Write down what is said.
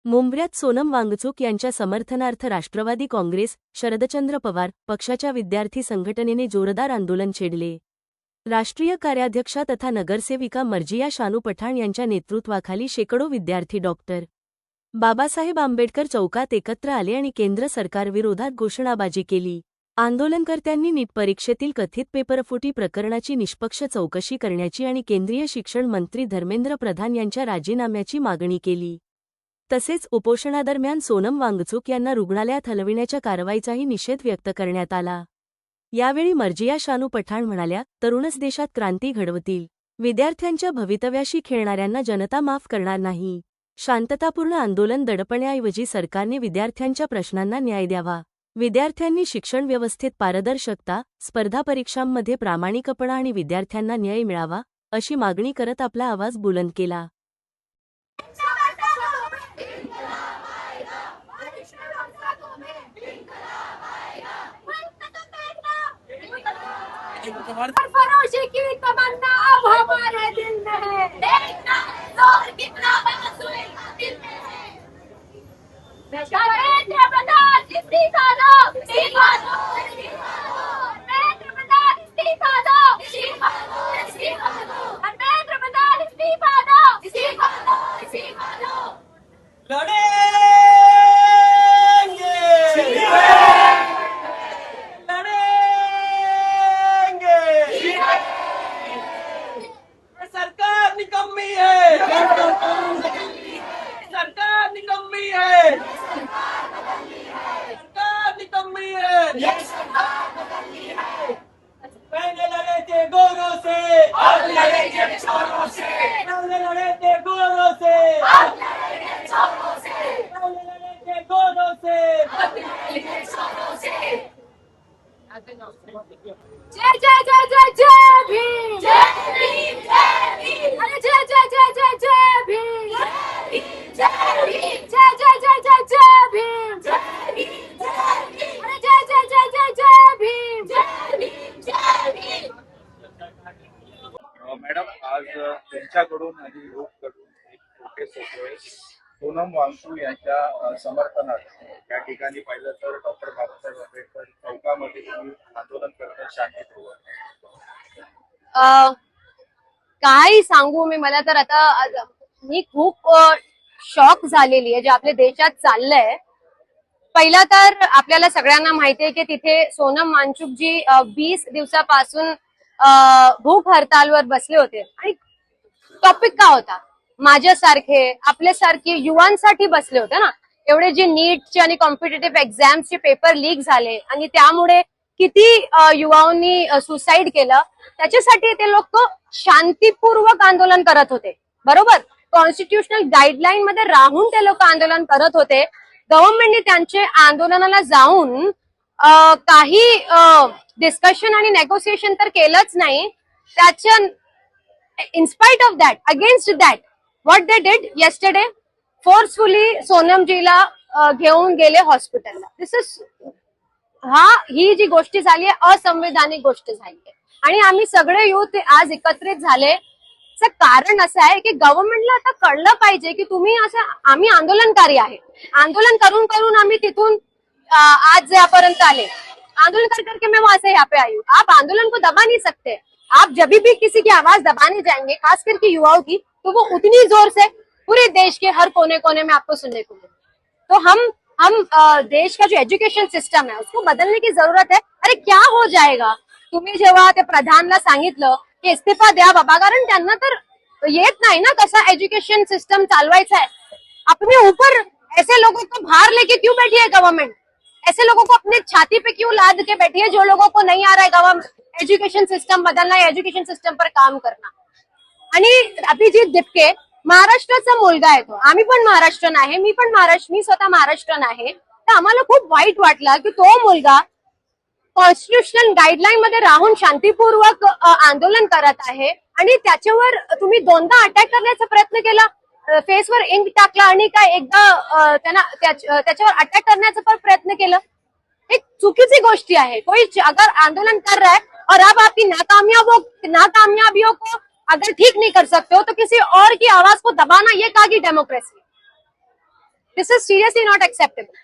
मुंबऱ्यात सोनम वांगचुक यांच्या समर्थनार्थ राष्ट्रवादी काँग्रेस, शरदचंद्र पवार पक्षाच्या विद्यार्थी संघटनेने जोरदार आंदोलन छेडले. राष्ट्रीय कार्याध्यक्षा तथा नगरसेविका मर्जिया शानू पठाण यांच्या नेतृत्वाखाली शेकडो विद्यार्थी बाबासाहेब आंबेडकर चौकात एकत्र आले आणि केंद्र सरकारविरोधात घोषणाबाजी केली. आंदोलनकर्त्यांनी नीट परीक्षेतील कथित पेपरफुटी प्रकरणाची निष्पक्ष चौकशी करण्याची आणि केंद्रीय शिक्षण मंत्री धर्मेंद्र प्रधान यांच्या राजीनाम्याची मागणी केली. तसेच उपोषणादरम्यान सोनम वांगचुक यांना रुग्णालयात हलविण्याच्या कारवाईचाही निषेध व्यक्त करण्यात आला. यावेळी मर्जिया शानू पठाण म्हणाल्या, तरुणच देशात क्रांती घडवतील. विद्यार्थ्यांच्या भवितव्याशी खेळणाऱ्यांना जनता माफ करणार नाही. शांततापूर्ण आंदोलन दडपण्याऐवजी सरकारने विद्यार्थ्यांच्या प्रश्नांना न्याय द्यावा. विद्यार्थ्यांनी शिक्षण व्यवस्थेत पारदर्शकता, स्पर्धा परीक्षांमध्ये प्रामाणिकपणा आणि विद्यार्थ्यांना न्याय मिळावा, अशी मागणी करत आपला आवाज बुलंद केला. फरोशी की तमन्ना अब हमारे दिल में है, देखना जोर कितना बांसुरी का दिल में है. नरेंद्र प्रधान इस्तीफा दो, इस्तीफा दो, इस्तीफा दो. नरेंद्र प्रधान इस्तीफा दो, इस्तीफा दो, इस्तीफा दो. नरेंद्र प्रधान इस्तीफा दो, इस्तीफा दो, इस्तीफा दो. लड़ेंगे सरकार निकम्मी है, सरकार निकम्मी है, सरकार निकम्मी है. पहले लड़े थे गोरों से, अब लड़ेंगे चोरों से. पहले लड़े थे गोरों से, अब लड़ेंगे चोरों से. पहले लड़े थे गोरों से, अब लड़ेंगे चोरों से. जय जय जय जय जय भीम, जय भीम, जय भीम. अरे जय जय जय जय जय भीम, जय भीम, जय जय जय जय जय भीम, जय भीम, जय भीम. अरे जय जय जय जय जय भीम, जय भीम, जय भीम. मॅडम, आज त्यांच्याकडून आणि लोककडून एक प्रोटेस्ट होतोय सोनम वांगचुक यांच्या समर्थनार्थ. या ठिकाणी पाहिलं तर डॉक्टर बाबासाहेब आंबेडकर चौकामध्ये तुम्ही आंदोलन करतात शांततेवर. काय सांगू मला तर आता मी खूप शॉक झालेली आहे जे आपल्या देशात चाललंय. पहिला तर आपल्याला सगळ्यांना माहिती आहे की तिथे सोनम वांगचुक जी 20 दिवसापासून भूक हरतालवर बसले होते आणि टॉपिक का होता, माझ्यासारखे आपल्यासारखे युवांसाठी बसले होते ना. एवढे जे नीटचे आणि कॉम्पिटेटिव्ह एक्झाम्सचे पेपर लीक झाले आणि त्यामुळे किती युवांनी सुसाईड केलं, त्याच्यासाठी ते लोक शांतीपूर्वक आंदोलन करत होते. बरोबर, कॉन्स्टिट्यूशनल गाईडलाईन मध्ये राहून ते लोक आंदोलन करत होते. गव्हर्नमेंटने त्यांचे आंदोलनाला जाऊन काही डिस्कशन आणि नेगोसिएशन तर केलंच नाही. त्याच्या in spite of that, against that, what they did yesterday, forcefully सोनमजीला घेऊन गेले हॉस्पिटलला. दिस इज ही जी गोष्ट झाली आहे असंवैधानिक गोष्ट झाली आहे आणि आम्ही सगळे युथ आज एकत्रित झाले. कारण असं आहे की गव्हर्नमेंटला आता कळलं पाहिजे की तुम्ही असं, आम्ही आंदोलनकारी आहे, आंदोलन करून करून आम्ही तिथून आज यापर्यंत आले. आंदोलन करके मैं वहां से यहाँ पे आई हूँ. आप आंदोलन को दबा नहीं सकते. आप जब भी किसी की आवाज दबाने जाएंगे, खास करके युवाओं की, तो वो उतनी जोर से पूरे देश के हर कोने कोने में आपको सुनने को मिले. तो हम देश का जो एज्युकेशन सिस्टम है उसको बदलने की जरूरत है. अरे क्या हो जाएगा. तुम्ही जेव्हा ते प्रधानला सांगितलं की इस्तीफा द्या बाबा, कारण त्यांना तर येत नाही ना कसा एज्युकेशन सिस्टम चालवायचा है. अपने ऊपर ऐसे लोगों को भार लेके क्यों बैठी है गवर्नमेंट. ऐसे लोगों को अपने छाती पे क्यों लाद के बैठी है जो लोगों को नहीं आ रहा है गवर्नमेंट एज्युकेशन सिस्टम बदलना, एज्युकेशन सिस्टम पर काम करना. आणि अभिजित दिपके महाराष्ट्राचा मुलगा आहे तो. आम्ही पण महाराष्ट्रन आहे, मी स्वतः महाराष्ट्रन आहे. तर आम्हाला खूप वाईट वाटलं की तो मुलगा कॉन्स्टिट्यूशनल गाईडलाईन मध्ये राहून शांतीपूर्वक आंदोलन करत आहे आणि त्याच्यावर तुम्ही दोनदा अटॅक करण्याचा प्रयत्न केला. फेसवर इंक टाकला आणि काय एकदा त्यांना त्याच्यावर अटॅक करण्याचा पण प्रयत्न केलं. एक चुकीची गोष्टी आहे. कोई अगर आंदोलन कर रहा है और अब आपकी नाकामयाबियों को अगर ठीक नहीं कर सकते हो तो किसी और की आवाज को दबाना, ये कहाँ की democracy. This is seriously not acceptable.